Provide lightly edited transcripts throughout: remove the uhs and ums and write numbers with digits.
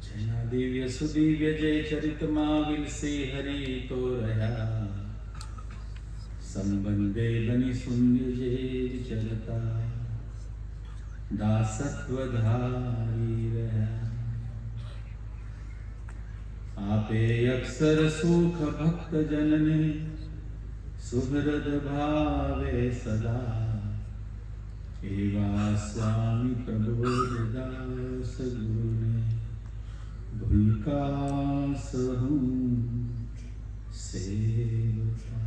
જેના દિવ્ય સુદિવ્ય જય ચરિતમાં વિલસે હરિ તો રહ્યા, સંબંધે બની શૂન્ય જે ચરતા દાસત્વ ધારી રહ્યા. આપે અક્ષર સુખ ભક્ત જનને સુહૃદ ભાવે સદા, એવા સ્વામી પ્રબોધદાસ ગુરુને ભૂલકા સહું સેવતા.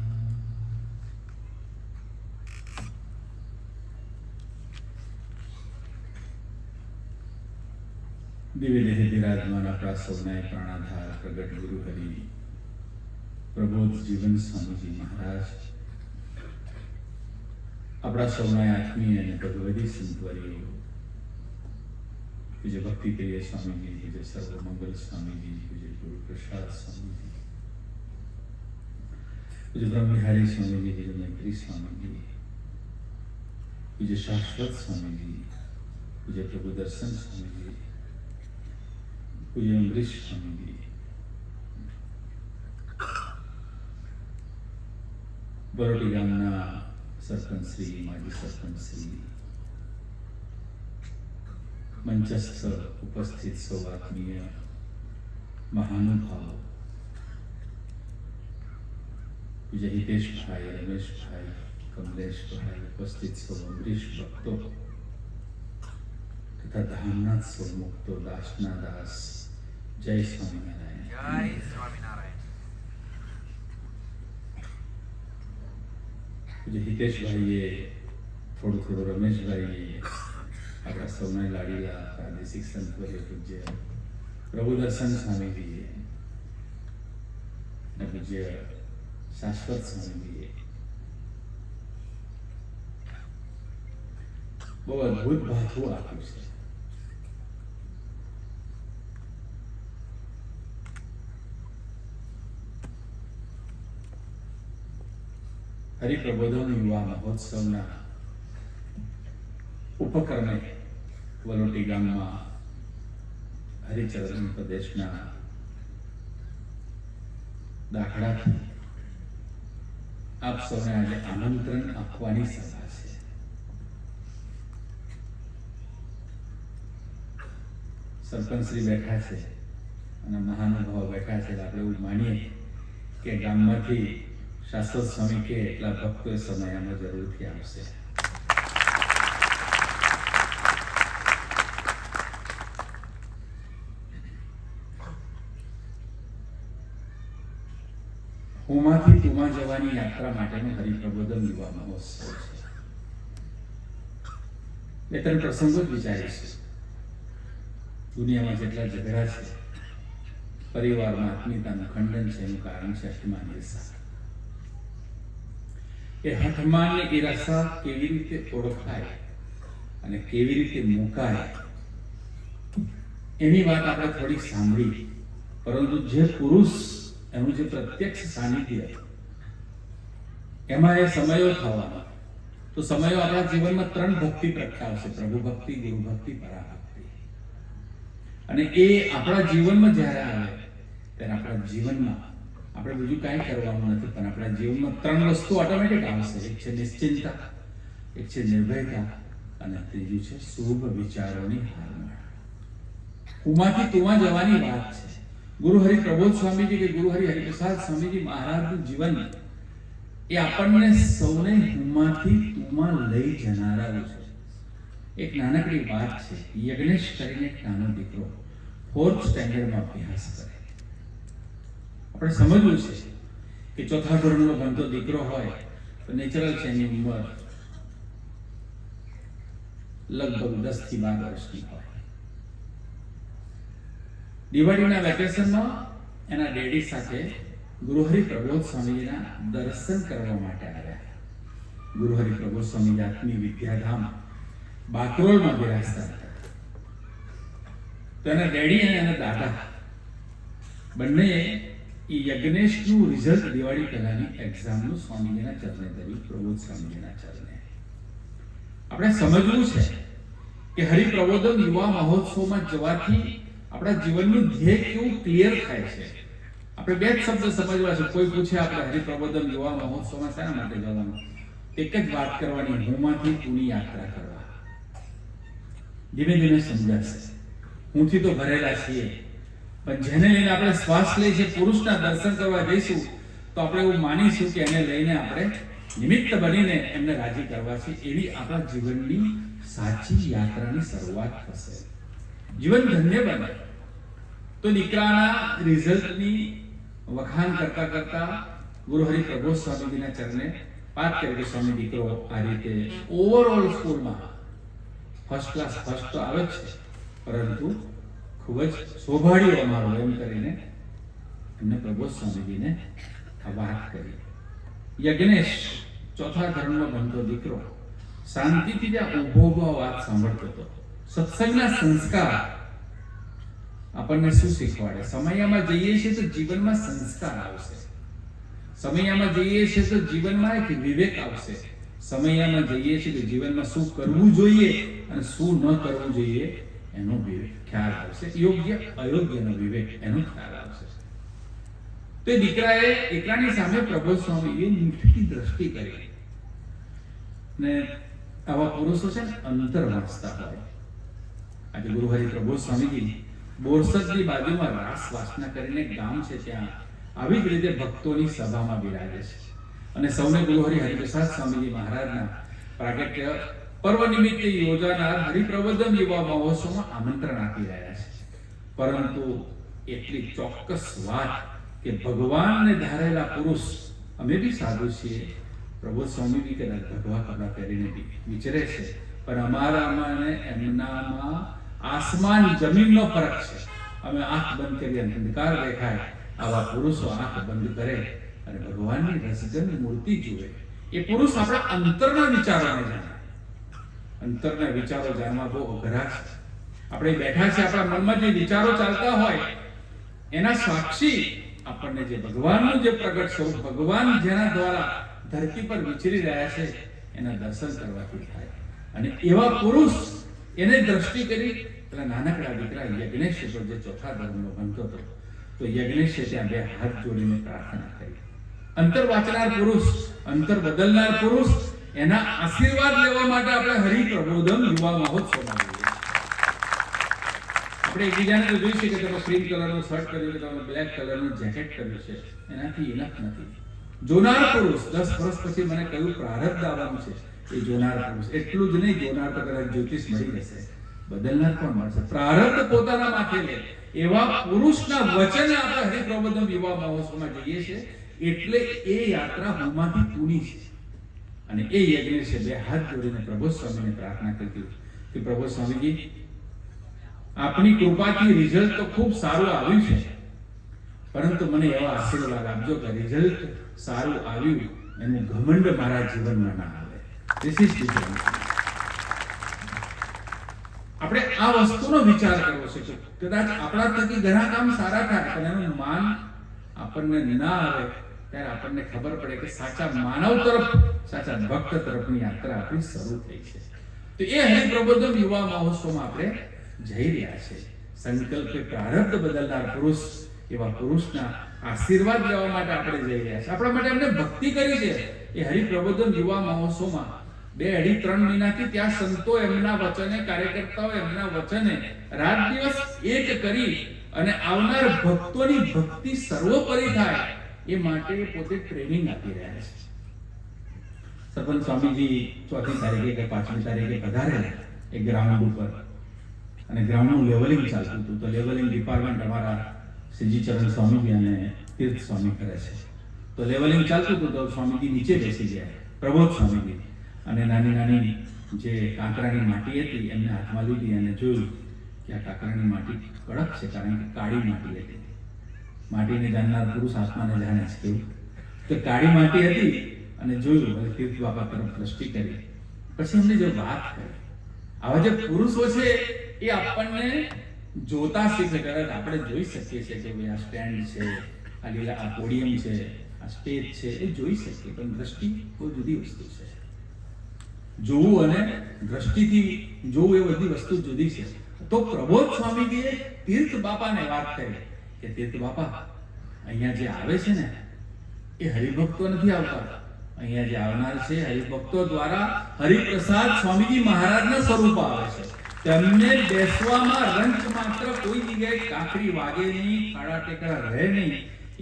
દિવ્ય દેહ બિરાજમાન આપણા સૌના પ્રાણાધાર પ્રગટ ગુરુ હરિ પ્રબોધ જીવન સ્વામીજી મહારાજ, આપણા સૌના આત્મીય અને ભગવદી સંતવરીઓ પૂજ્ય ભક્તિ પ્રિય સ્વામીજી, પૂજ્ય સર્વમંગલ સ્વામીજી, પૂજ્ય ગુરુ પ્રસાદ સ્વામીજી, પૂજ્ય બ્રહ્મવિહારી સ્વામીજી, પૂજ્ય મૈત્રી સ્વામીજી, પૂજ્ય શાશ્વત સ્વામીજી, પૂજ્ય પ્રભુ દર્શન સ્વામીજી, પૂજ્ય અમરીશ સ્વામીજી, બરોટી ગામના સરપંચ શ્રી, માજી સરપંચ શ્રી, મંચસ્થ ઉપસ્થિત સૌ આત્મીય મહાનુભાવો, પૂજ્ય હિતેશભાઈ, રમેશભાઈ, કમલેશભાઈ, ઉપસ્થિત સૌ અમરીશ ભક્તો તથા ધામનાથ સૌ મુક્તો, દાસના દાસ, જય સ્વામિનારાયણ. જય સ્વામિનારાયણ. પૂજ્ય હિતેશભાઈએ થોડું રમેશભાઈએ આપણા સૌના લાડીલા પ્રાદેશિક સંતવર્ય પૂજ્ય પ્રભુ દર્શન સ્વામીજીએ અને પૂજ્ય શાશ્વત સ્વામીજીએ બહુ અદભુત ભાથું આપ્યું છે. હરિપ્રબોધન યુવા મહોત્સવના ઉપક્રમે વલોટી ગામમાં હરિચરણ પ્રદેશના દાખલાથી આપ સૌને આજે આમંત્રણ આપવાની સભા છે. સરપંચશ્રી બેઠા છે અને મહાનુભાવો બેઠા છે. આપણે એવું માનીએ કે ગામમાંથી શાશ્વત સ્વામી કે એટલા ભક્તો સમયમાં જરૂરથી આવશે. હુંમાંથી તુમાં જવાની યાત્રા માટેનો હરિપ્રબોધન યુવા મહોત્સવ છે. બે ત્રણ પ્રસંગો જ વિચારીશું. દુનિયામાં જેટલા ઝઘડા છે, પરિવારમાં આત્મીયતાનું ખંડન છે, એનું કારણ છે અભિમાન ઈર્ષા. એ હઠમાન ઈર્ષા કેવી રીતે ઓળખાય અને કેવી રીતે મુકાય એની વાત આપણે થોડી સાંભળી, પરંતુ જે પુરુષ એનું જે પ્રત્યક્ષ સાનિધ્ય એમાં એ સમયો થવાના, તો સમયો આપણા જીવનમાં ત્રણ ભક્તિ પ્રગટાવશે: પ્રભુ ભક્તિ, ગુરુ ભક્તિ, પરાભક્તિ. અને એ આપણા જીવનમાં જ્યારે આવે ત્યારે આપણા જીવનમાં આપણે બીજું કાંઈ કરવાનું નથી, પણ આપણા જીવનમાં ત્રણ વસ્તુ ઓટોમેટિક આવશે. એક છે નિશ્ચિંતતા, એક છે નિર્ભયતા અને ત્રીજું છે શુભ વિચારોની હારમાળ. ઉમાંથી તુમાં જવાની વાત છે. ગુરુ હરિ પ્રબોધ સ્વામીજી કે ગુરુ હરિ હરિપ્રસાદ સ્વામીજી મહારાજનું જીવન એ આપણને સૌને હુમાંથી તુમાં લઈ જનારાયું છે. એક નાનકડી વાત છે. યજ્ઞેશ કરીને એક નાનો દીકરો 4th સ્ટેન્ડર્ડમાં અભ્યાસ કરે. આપણે સમજવું છે કે ચોથા ધોરણનો ભણતો દીકરો હોય તો નેચરલ છે એની ઉંમર લગભગ 10 થી 12 વર્ષની હોય. દિવાળીના વેકેશનમાં એના ડેડી સાથે ગુરુહરિ પ્રબોધ સ્વામીજીના દર્શન કરવા માટે આવ્યા. ગુરુહરિ પ્રબોધ સ્વામી આત્મી વિદ્યાધામ બાકરોલમાં બિરાજતા હતા. તો એના ડેડી અને એના દાદા બંને એ યજ્ઞેશનું રિઝલ્ટ દિવાળી પહેલાની એક્ઝામનું સ્વામીજીના ચરણે ધર્યું, પ્રબોધ સ્વામીજીના ચરણે. આપણે સમજવું છે કે હરિપ્રબોધન યુવા મહોત્સવમાં જવાથી આપણા જીવનનું ધ્યેય કેવું ક્લિયર થાય છે. આપણે બે જ શબ્દ સમજવા છે. કોઈ પૂછે આપણે હરિપ્રબોધન યુવા મહોત્સવમાં શાના માટે જવાનું, એક જ વાત કરવાની, હુંમાંથી તુની યાત્રા કરવા. ધીમે ધીમે સમજાશે. હુંથી તો ભરેલા છીએ, પણ જેને લઈને આપણે શ્વાસ લઈએ છીએ, પુરુષના દર્શન કરવા જઈશું તો આપણે એવું માનીશું કે એને લઈને આપણે નિમિત્ત બનીને એમને રાજી કરવા છે. એવી આપણા જીવનની સાચી યાત્રાની શરૂઆત થશે. જીવન ધન્ય બને તો દીકરાના રિઝલ્ટની વખાણ કરતા કરતા ગુરુ હરિ પ્રબોધ સ્વામીજીના ચરણે વાત કરી કે સ્વામી દીકરો આ રીતે ઓવરઓલ સ્કૂલમાં ફર્સ્ટ ક્લાસ ફર્સ્ટ તો આવે જ છે, પરંતુ ખૂબ જ શોભાડ્યો અમારો એમ કરીને એમને પ્રબોધ સ્વામીજીને આ વાત કરી. યજ્ઞેશ ચોથા ધર્મમાં બનતો દીકરો શાંતિથી જ્યાં ઊભો વાત સાંભળતો હતો. સત્સંગના સંસ્કાર આપણને શું શીખવાડે? સમયમાં જઈએ છીએ તો જીવનમાં સંસ્કાર આવશે. સમયમાં જઈએ છીએ તો જીવનમાં એક વિવેક આવશે. સમયમાં જઈએ છીએ તો જીવનમાં શું કરવું જોઈએ અને શું ન કરવું જોઈએ એનો વિવેક ખ્યાલ આવશે. યોગ્ય અયોગ્યનો વિવેક એનો ખ્યાલ આવશે. તો દીકરાએ એકલાની સામે પ્રબોધ સ્વામીએ મીઠી દ્રષ્ટિ કરી. ને આવા પુરુષો છે ને અંતર વાંચતા હોય. આજે ગુરુ હરિ પ્રબોધ સ્વામીજી બોરસદની બાજુમાં રાસ વાસના કરીને ગામ છે, ત્યાં આવી જ રીતે ભક્તોની સભામાં બિરાજે છે અને સૌને ગુરુ હરિ હરિપ્રસાદ સ્વામીજી મહારાજના પ્રાગટ્ય પર્વ નિમિત્તે યોજાનાર હરિપ્રબોધન યુવા મહોત્સવમાં આમંત્રણ આપી રહ્યા છે. પરંતુ એટલી ચોક્કસ વાત કે ભગવાનને ધારેલા પુરુષ, અમે બી સાધુ છીએ, પ્રબોધ સ્વામી બી કદાચ ભગવા કપડા પહેરીને વિચરે છે, પણ અમારામાં ને એમનામાં આસમાન જમીનનો ફરક છે. અમે આંખ બંધ કરી અંધકાર દેખાય, આવા પુરુષો આંખ બંધ કરે અને ભગવાનની રસગન મૂર્તિ જુએ. એ પુરુષ આપણા અંતરના વિચારોને જાણે. અંતરના વિચારો જાણવા બહુ અઘરા છે. આપણે બેઠા છે, આપણા મનમાં જે વિચારો ચાલતા હોય એના સાક્ષી આપણને જે ભગવાનનું જે પ્રગટ સ્વરૂપ, ભગવાન જેના દ્વારા ધરતી પર વિચરી રહ્યા છે એના દર્શન કરવાથી થાય. અને એવા પુરુષ એને દ્રષ્ટિ કરી. એટલે નાનકડા દીકરા યજ્ઞેશ પર જે ચોથા ધર્મનો બનતો હતો, તો યજ્ઞેશે ત્યાં બે હાથ જોડીને પ્રાર્થના કરી. અંતર વાંચનાર પુરુષ, અંતર બદલનાર પુરુષ, એના આશીર્વાદ લેવા માટે આપણે હરિપ્રબોધન યુવા મહોત્સવમાં જઈએ. આપણે એકબીજાને તો જોઈ શકીએ કે તમે ક્રીમ કલરનું શર્ટ કર્યું છે, તમે બ્લેક કલરનું જેકેટ કર્યું છે, એનાથી ઇનફ નથી. જોનાર પુરુષ 10 વર્ષ પછી મને કયું પ્રારબ્ધ આવવાનું છે એ જોનાર પુરુષ. એટલું જ નહીં, જોનાર તો કદાચ જ્યોતિષ મળી જશે, બદલનાર પણ મળશે. પ્રારબ્ધ પોતાના માથે લે એવા પુરુષના વચને આપણે હરિપ્રબોધન યુવા મહોત્સવમાં જઈએ છીએ. એટલે એ યાત્રા હુંમાંથી તુની છે. અને એ યજ્ઞેશે બે હાથ જોડીને પ્રબોધ સ્વામીને પ્રાર્થના કરી કે પ્રબોધ સ્વામીજી, આપની કૃપાથી રિઝલ્ટ તો ખૂબ સારું આવ્યું છે, પરંતુ મને એવા આશીર્વાદ આપજો કે રિઝલ્ટ સારું આવ્યું એનું ઘમંડ મારા જીવનમાં ના આવે. આપણે આ વસ્તુનો વિચાર કરવો છે કે કદાચ આપણા થકી ઘણા કામ સારા થાય, પણ એનું માન આપણને ના આવે ત્યારે આપણને ખબર પડે કે સાચા માનવ તરફ, સાચા ભક્ત તરફની યાત્રા આપણી શરૂ થઈ છે. તો એ હરિપ્રબોધન યુવા મહોત્સવમાં આપણે જઈ રહ્યા છે. સંકલ્પે પ્રારબ્ધ બદલનાર પુરુષ, એવા પુરુષના આશીર્વાદ લેવા માટે આપણે જઈ રહ્યા છે. આપણા માટે એમને ભક્તિ કરી છે. એ હરિપ્રબોધન યુવા મહોત્સવમાં 2-3 મહિનાથી ત્યાં સંતો એમના વચને, કાર્યકર્તાઓ એમના વચને રાત દિવસ એક કરી અને આવનાર ભક્તોની ભક્તિ સર્વોપરી થાય એ માટે પોતે ટ્રેનિંગ આપી રહ્યા છે. સરપંચ સ્વામીજી 4મી તારીખે કે 5મી તારીખે પધારેલા એક ગ્રાઉન્ડ ઉપર, અને ગ્રાઉન્ડનું લેવલિંગ ચાલતું હતું. તો લેવલિંગ ડિપાર્ટમેન્ટ અમારા શ્રીજી ચરણ સ્વામીજી અને તીર્થ સ્વામી કરે છે. તો લેવલિંગ ચાલતું હતું તો સ્વામીજી નીચે બેસી ગયા, પ્રબોધ સ્વામીજી, અને નાની નાની જે કાંકરાની માટી હતી એમને હાથમાં લીધી અને જોયું કે આ કાંકરાની માટી કડક છે, કારણ કે કાળી માટી હતી. માટીને જાણનાર પુરુષ આત્માને જાણે છે કેવું. તો કાળી માટી હતી અને જોયું, અને તીર્થ બાપા તરફ દ્રષ્ટિ કરી. પછી એમને જો વાત કરી, આવા જે પુરુષો છે એ આપણને જોતા શીખે. કદાચ આપણે જોઈ શકીએ છીએ કે ભાઈ આ સ્ટેન્ડ છે, આ લીલા, આ પોડિયમ છે, આ સ્ટેજ છે, એ જોઈ શકીએ, પણ દ્રષ્ટિ કોઈ જુદી વસ્તુ છે. જોવું અને દ્રષ્ટિથી જોવું એ બધી વસ્તુ જુદી છે. તો પ્રબોધ સ્વામીજીએ તીર્થ બાપાને વાત કરી કે તીર્થ બાપા, અહીંયા જે આવે છે ને એ હરિભક્તો નથી આવતા, અહીંયા જે આવનાર છે હરિભક્તો દ્વારા હરિપ્રસાદ સ્વામીજી મહારાજના સ્વરૂપ આવે છે. તેમને બેસવામાં રંચ માત્ર કોઈ જગ્યાએ કાકરી વાગે નહીં, ખાડા ટેકરા રહે નહીં,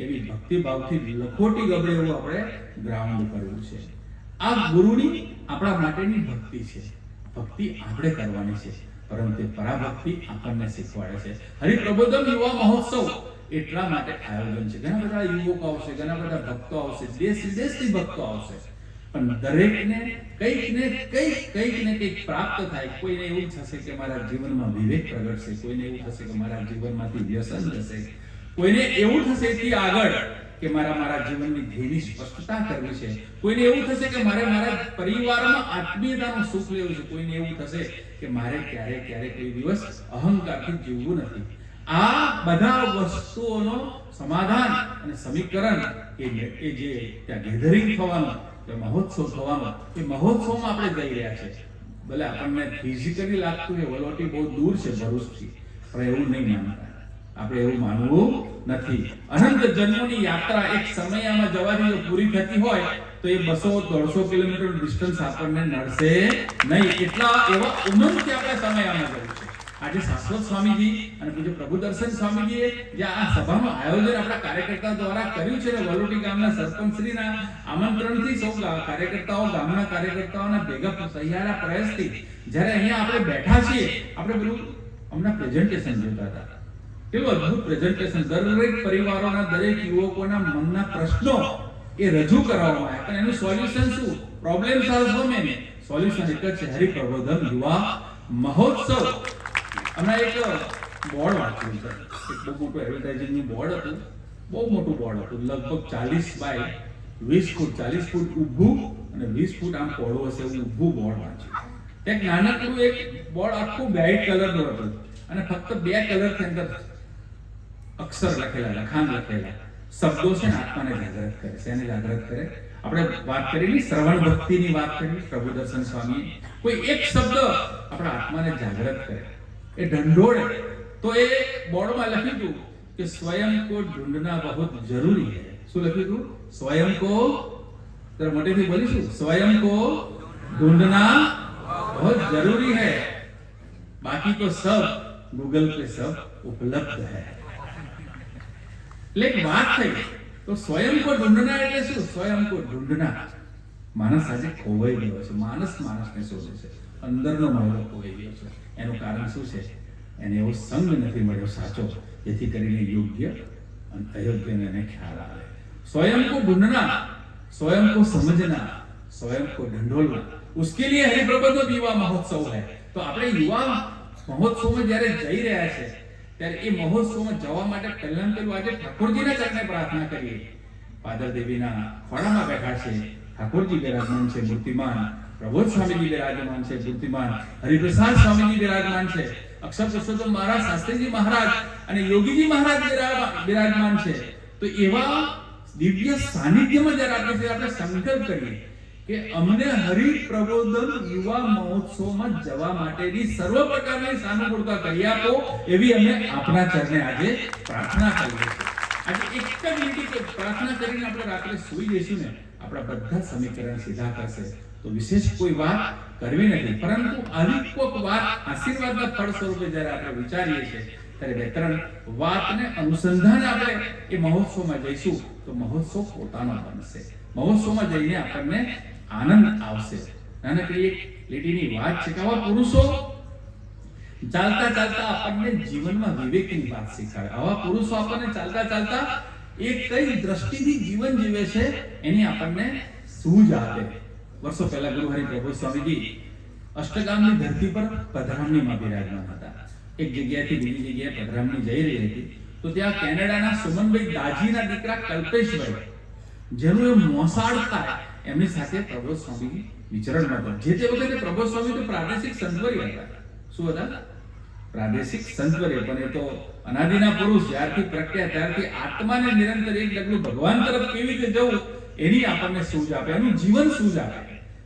એવી ભક્તિભાવથી લખોટી ગબડે એવું આપણે ગ્રાઉન્ડ કરવું છે. આ ગુરુની આપણા માટેની ભક્તિ છે. ભક્તિ આપણે કરવાની છે, પરંતુ પરાભક્તિ આપણને શીખવાડે છે. હરિપ્રબોધમ યુવા મહોત્સવ એટલા માટે આયોજન છે. ઘણા બધા યુવકો આવશે, ઘણા બધા ભક્તો આવશે, દેશ વિદેશથી ભક્તો આવશે, પણ દરેકને કંઈક ને કંઈક પ્રાપ્ત થાય. કોઈને એવું થશે કે મારા જીવનમાં વિવેક પ્રગટશે, કોઈને એવું થશે કે મારા જીવનમાંથી વ્યસન જશે, કોઈને એવું થશે એથી આગળ કે મારા જીવનની ધ્યેયની સ્પષ્ટતા કરવી છે, કોઈને એવું થશે કે મારા પરિવારમાં આત્મીયતાનું સુખ લેવું છે, કોઈને એવું થશે કે મારે ક્યારે કોઈ દિવસ અહંકારથી જીવવું નથી. આ બધા વસ્તુઓનો સમાધાન અને સમીકરણ એ જે ત્યાં ગેધરિંગ થવાનું, તે મહોત્સવ થવાનો, એ મહોત્સવમાં આપણે જઈ રહ્યા છે. ભલે આપણને ફિઝિકલી લાગતું હોય વલોટી બહુ દૂર છે ભરૂચથી, પણ એવું નહીં માનતા. આપણે એવું માનવું નથી. અનંત જન્મોની યાત્રા એક સમયમાં જવાની જો પૂરી થતી હોય તો એ 200-150 કિલોમીટર ડિસ્ટન્સ આપણને નડશે નહીં. એટલા એવા ઉમંગથી આપણે સમયમાં જવું છે. આજે શાશ્વત સ્વામીજી અને પૂજ્ય પ્રભુ દર્શન સ્વામીજીએ જે આ સભાનું આયોજન આપણા કાર્યકર્તા દ્વારા કર્યું છે, વલોટી ગામના સરપંચશ્રીના આમંત્રણથી સૌ કાર્યકર્તાઓ, ગામના કાર્યકર્તાઓના ભેગા સહિયારા પ્રયાસથી જ્યારે અહીંયા આપણે બેઠા છીએ, આપણે પેલું હમણાં પ્રેઝન્ટેશન જોતા હતા. કેવું અદ્ભુત પ્રેઝન્ટેશન! દરેક પરિવારોના, દરેક યુવકોના મનના પ્રશ્નો એ રજૂ કરવામાં આવ્યા, પણ એનું સોલ્યુશન શું? પ્રોબ્લેમ સોલ્વ ગમે ને, સોલ્યુશન એક જ છે, હરિપ્રબોધમ યુવા મહોત્સવ. હમણાં એક બોર્ડ વાંચ્યું છે, એક બહુ મોટું એડવર્ટાઇઝિંગનું બોર્ડ હતું, બહુ મોટું બોર્ડ હતું, લગભગ 40 બાય 20 ફૂટ, 40 ફૂટ ઊભું અને 20 ફૂટ આમ પહોળું હશે એવું ઊભું બોર્ડ વાંચ્યું. એક નાનકડું એક બોર્ડ આખું વ્હાઇટ કલરનું હતું અને ફક્ત 2 કલરથી અંદર અક્ષર લખેલા, લખાણ લખેલા, શબ્દો છે ને આત્માને જાગૃત કરે છે. એને જાગૃત કરે. આપણે વાત કરી શ્રવણ ભક્તિની વાત કરી પ્રભુ દર્શન સ્વામી, કોઈ એક શબ્દ આપણા આત્માને જાગૃત કરે, એ ઢંઢોળે. તો એ બોર્ડમાં લખ્યું હતું કે સ્વયં કો ઢૂંઢના બહુત જરૂરી है. શું લખ્યું હતું? સ્વયં કો, જરા મોટેથી બોલીશું, સ્વયં કો ઢૂંઢના बहुत जरूरी है, बाकी तो सब गूगल पे सब उपलब्ध है. लेकिन बात થઈ તો સ્વયં કો ઢૂંઢના એટલે શું? સ્વયં કો ઢૂંઢના. માણસ આજે ખોવાઈ ગયો છે. માણસને શોધે છે, અંદરનો માળો ખોવાઈ ગયો છે. એનું કારણ શું છે? એને એવો સંગ નથી મળ્યો સાચો, જેથી કરીને યોગ્ય અને અયોગ્યને એને ખ્યાલ આવે. स्वयं को ढूंढना, स्वयं को समझना, स्वयं को ढंढोलना, उसके लिए हरिप्रबोध युवा महोत्सव है. तो આપણે યુવા મહોત્સવમાં જ્યારે જઈ રહ્યા છે ત્યારે એ મહોત્સવમાં જવા માટે પહેલાં પેલું આજે ઠાકોરજીના ચરણે પ્રાર્થના કરીએ. પાદર દેવીના ખોળામાં બેઠા છે, ઠાકોરજી બિરાજમાન છે મૂર્તિમાન, પ્રબોધ સ્વામીજી બિરાજમાન છે મૂર્તિમાન, હરિપ્રસાદ સ્વામીજી બિરાજમાન છે, અક્ષર પુરુષોત્તમ મહારાજ, શાસ્ત્રીજી મહારાજ અને યોગીજી મહારાજ બિરાજમાન છે. તો એવા દિવ્ય સાનિધ્યમાં જ્યારે આપણે સંકલ્પ કરીએ કે અમને હરિપ્રબોધમ યુવા મહોત્સવમાં જવા માટેની સર્વ પ્રકારની સાનુકૂળતા કરી આપો, એવી અમે આપના ચરણે આજે પ્રાર્થના કરીએ છીએ. આજે એક જ લીટી પ્રાર્થના કરીને આપણે રાત્રે સૂઈ જઈશું ને, આપણા બધા સમીકરણ સીધા કરશે. તો વિશેષ કોઈ વાત કરવી નથી, પરંતુ આવી કોઈક વાત આશીર્વાદના ફળ સ્વરૂપે જ્યારે આપણે વિચારીએ છીએ ત્યારે 2-3 વાતને અનુસંધાને આપણે એ મહોત્સવમાં જઈશું તો મહોત્સવ પોતાનો બનશે. મહોત્સવમાં જઈને આપણને આનંદ આવશે. નાનકડી એક લીટીની વાત છે કે આવા પુરુષો ચાલતા ચાલતા આપણને જીવનમાં વિવેકની વાત શીખવાડે. આવા પુરુષો આપણને ચાલતા ચાલતા એ કઈ દ્રષ્ટિથી જીવન જીવે છે એની આપણને સૂઝ આપે. વર્ષો પહેલા ગુરુ હરિ પ્રભુ સ્વામીજી અષ્ટગામની ધરતી પર પધરામણીમાં બિરાજમાન હતા. એક જગ્યાએથી બીજી જગ્યાએ પધરામણી જઈ રહી હતી તો ત્યાં કેનેડાના સુમનભાઈ દાજીના દીકરા કલ્પેશભાઈ, જેનું એ મોસાળ થાય, એમની સાથે પ્રબોધ સ્વામી વિચરણમાં હતા. જે તે વખતે પ્રબોધ સ્વામી તો પ્રાદેશિક સંતવર્ય હતા. શું હતા? પ્રાદેશિક સંતવર્ય. પણ એ તો અનાદિના પુરુષ, જ્યારથી પ્રજ્ઞા ત્યારથી આત્માને નિરંતર એક ડગલું ભગવાન તરફ કેવી રીતે જવું એની આપણને સૂઝ આપે, એનું જીવન સૂઝ આપે.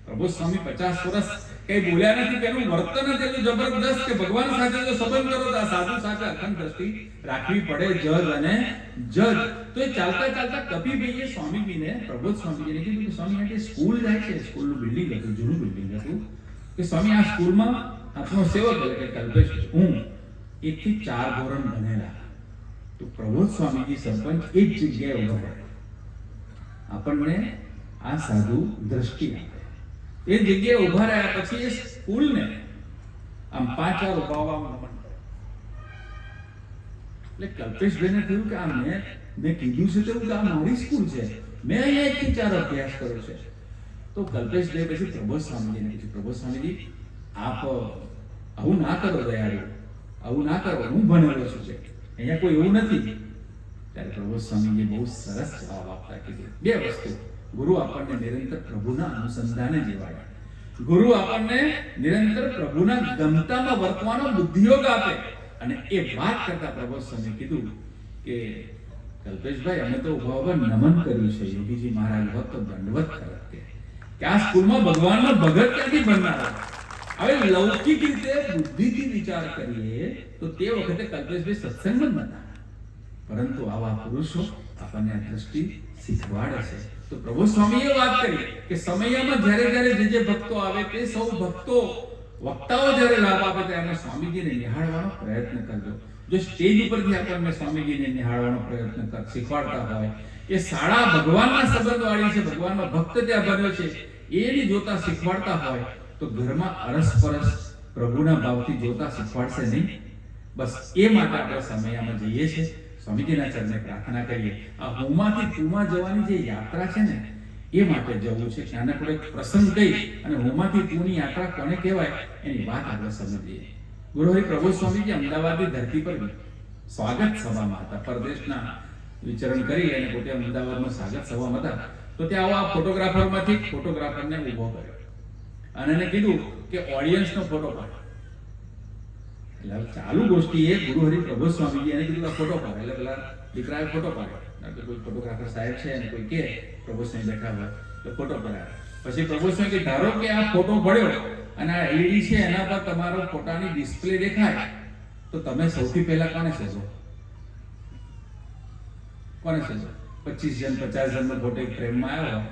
પ્રબોધ સ્વામી 50 વર્ષ કઈ બોલ્યા નથી કે એનું વર્તન જ એટલું જબરદસ્ત કે ભગવાન સાથે જો સંબંધ કરો તો આ સાધુ સાથે અખંડ દ્રષ્ટિ રાખવી પડે, જજ અને જજ. તો એ ચાલતા ચાલતા કપિભાઈએ સ્વામીજીને, પ્રબોધ સ્વામીજીને કીધું કે સ્વામી આ સ્કૂલ જાય છે, સ્કૂલનું બિલ્ડિંગ હતું, જૂનું બિલ્ડિંગ હતું, કે સ્વામી આ સ્કૂલમાં આપનો સેવક એટલે કે કલ્પેશ હું 1 થી 4 ધોરણ ભણેલા. તો પ્રબોધ સ્વામીજી સરપંચ એ જ જગ્યાએ ઉભા રહે, આપણને આ સાધુ દ્રષ્ટિ આપે. એ જગ્યાએ ઉભા રહ્યા પછી એ સ્કૂલને આમ 5 વાર ઉભાવવામાં નમન કરે. એટલે કલ્પેશભાઈને થયું કે આ મેં કીધું છે તેવું કે આ મારી સ્કૂલ છે, મેં અહીંયા 1 થી 4 અભ્યાસ કર્યો છે. તો કલ્પેશભાઈ પછી પ્રબોધ સ્વામીજીને કીધું, પ્રબોધ સ્વામીજી આપ આવું ના કરો દયાળુ, આવું ના કરો, હું ભણેલો છું, અહીંયા કોઈ એવું નથી. ત્યારે પ્રબોધ સ્વામીજીએ બહુ સરસ જવાબ આપતા કીધું, 2 વસ્તુ. ગુરુ આપણને નિરંતર પ્રભુના અનુસંધાને જીવાડે, ગુરુ આપણને નિરંતર પ્રભુના ગમતામાં વર્તવાનો બુદ્ધિયોગ આપે. અને એ વાત કરતા પ્રબોધ સ્વામી કીધું કે કલ્પેશભાઈ અમે તો ઉભા નમન કર્યું છે, યોગીજી મહારાજ હોત તો દંડવત કરત કે આ સ્કૂલમાં ભગવાનનો ભગત ક્યાંથી બનનારો. હવે લૌકિક રીતે બુદ્ધિથી વિચાર કરીએ તો તે વખતે કલ્પેશભાઈ સત્સંગમાં હતા, પરંતુ આવા પુરુષો આપણને આ દ્રષ્ટિ શીખવાડે છે. તો પ્રભુ સ્વામીએ વાત કરી કે સમયમાં જ્યારે જે ભક્તો આવે તે સૌ ભક્તો વક્તાઓ જ્યારે લાભ આપે ત્યારે અમે સ્વામીજીને નિહાળવાનો પ્રયત્ન કરજો. જો સ્ટેજ ઉપરથી આપણને સ્વામીજીને નિહાળવાનો પ્રયત્ન શીખવાડતા હોય, એ શાળા ભગવાનના સંબંધવાળી છે, ભગવાનનો ભક્ત ત્યાં બન્યો છે, એની જોતા શીખવાડતા હોય તો ઘરમાં અરસપરસ પ્રભુના ભાવથી જોતા શીખવાડશે નહીં. બસ એ માટે આપણે સમયમાં જઈએ છીએ, સ્વામીજીના ચરણે પ્રાર્થના કરીએ. આ હુંમાંથી તુંમાં જવાની જે યાત્રા છે ને એ માટે જવું છે. નાનકડો એક પ્રસંગ કહી અને હુંમાંથી તુંની યાત્રા કોને કહેવાય એની વાત આપણે સમજીએ. ગુરુહરિ પ્રબોધ સ્વામીજી અમદાવાદની ધરતી પર સ્વાગત સભામાં હતા, પરદેશના વિચરણ કરી અને પોતે અમદાવાદમાં સ્વાગત સભામાં હતા. તો ત્યાં આવા ફોટોગ્રાફરમાંથી ફોટોગ્રાફરને ઊભો કર્યો અને એને કીધું કે ઓડિયન્સનો ફોટો પાડો. એટલે ચાલુ ગોષ્ઠી એ ગુરુહરિ પ્રબોધ સ્વામીજી એને કીધું આ ફોટો પાડો. એટલે પેલા દીકરાએ ફોટો પાડ્યો. કોઈ ફોટોગ્રાફર સાહેબ છે અને કોઈ કે પ્રબોધ સ્વામી બેઠા હોય તો ફોટો પડાયો. પછી પ્રબોધ સ્વામી કે ધારો કે આ ફોટો પડ્યો અને આ એલઈડી છે એના પર તમારો ફોટાની ડિસ્પ્લે દેખાય તો તમે સૌથી પહેલા કોને શોધો? કોને શોધો? 25 જણ 50 જણનો ફોટો એક ફ્રેમમાં આવ્યો,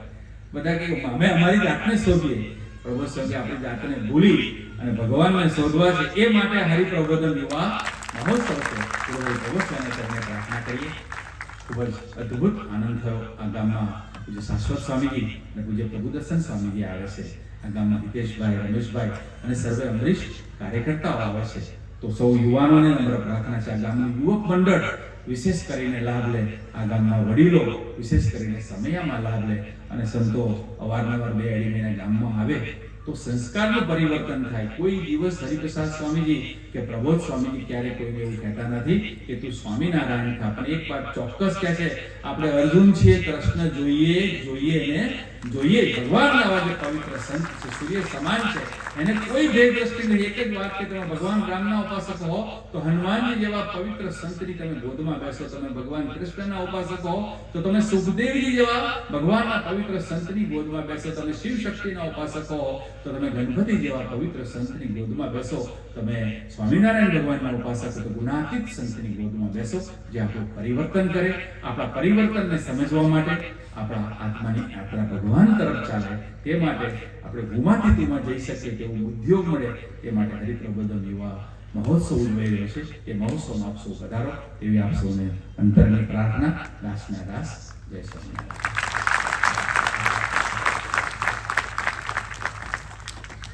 બધા કે અમે અમારી જાતને શોધીએ. પ્રબોધ સ્વામી આપણી જાતને ભૂલી અને ભગવાનને શોધવા છે, એ માટે હરિપ્રબોધન યુવા મહોત્સવ છે. પ્રબોધ સ્વામીને પ્રાર્થના કરીએ. ખૂબ જ અદ્ભુત આનંદ થયો. આ ગામમાં પૂજ્ય શાશ્વત સ્વામીજી અને પૂજ્ય પ્રભુદર્શન સ્વામીજી આવે છે. આ ગામમાં હિતેશભાઈ, રમેશભાઈ અને સર્વે અમરીશ કાર્યકર્તાઓ આવે છે. તો સૌ યુવાનોને નમ્ર પ્રાર્થના છે આ ગામનું યુવક મંડળ વિશેષ કરીને લાભ લે, આ ગામના વડીલો વિશેષ કરીને સમયમાં લાભ લે અને સંતો અવારનવાર 2 અઢી મહિના ગામમાં આવે તો સંસ્કારનું પરિવર્તન થાય. કોઈ દિવસ હરિપ્રસાદ સ્વામીજી કે પ્રબોધ સ્વામીજી ક્યારે કોઈને એવું કહેતા નથી કે તું સ્વામિનારાયણ થા. પણ એક વાત ચોક્કસ કહે છે, આપણે અર્જુન છીએ, કૃષ્ણ જોઈએ ને જોઈએ. ભગવાનના આવા જે પવિત્ર સંત છે, સૂર્ય સમાન છે, એને કોઈ ભેદ દ્રષ્ટિ નહીં. એક જ વાત કે તમે ભગવાન રામના ઉપાસક હો તો હનુમાનજી જેવા પવિત્ર સંતની તમે ગોદમાં બેસો. તમે ભગવાન કૃષ્ણના ઉપાસક હો તો તમે સુખદેવજી જેવા ભગવાનના પવિત્ર સંતની ગોદમાં બેસો. તમે શિવ શક્તિના ઉપાસક હો તો તમે ગણપતિ જેવા પવિત્ર સંતની ગોદમાં બેસો. તમે સ્વામિનારાયણ ભગવાનના ઉપાસક તો ગુણાતીત સંતની ગોદમાં બેસો, જે આપણું પરિવર્તન કરે. આપણા પરિવર્તનને સમજવા માટે, આપણા આત્માની યાત્રા ભગવાન તરફ ચાલે તે માટે આપણે ગુમાથી તુમાં જઈ શકીએ તેવું ઉદ્યોગ મળે તે માટે હરિપ્રબોધન યુવા મહોત્સવ ઉજવાઈ રહ્યો છે. એ મહોત્સવમાં આપ સૌ પધારો એવી આપ સૌને અંતરની પ્રાર્થના. દાસના દાસ. જય સ્વામિનારાયણ.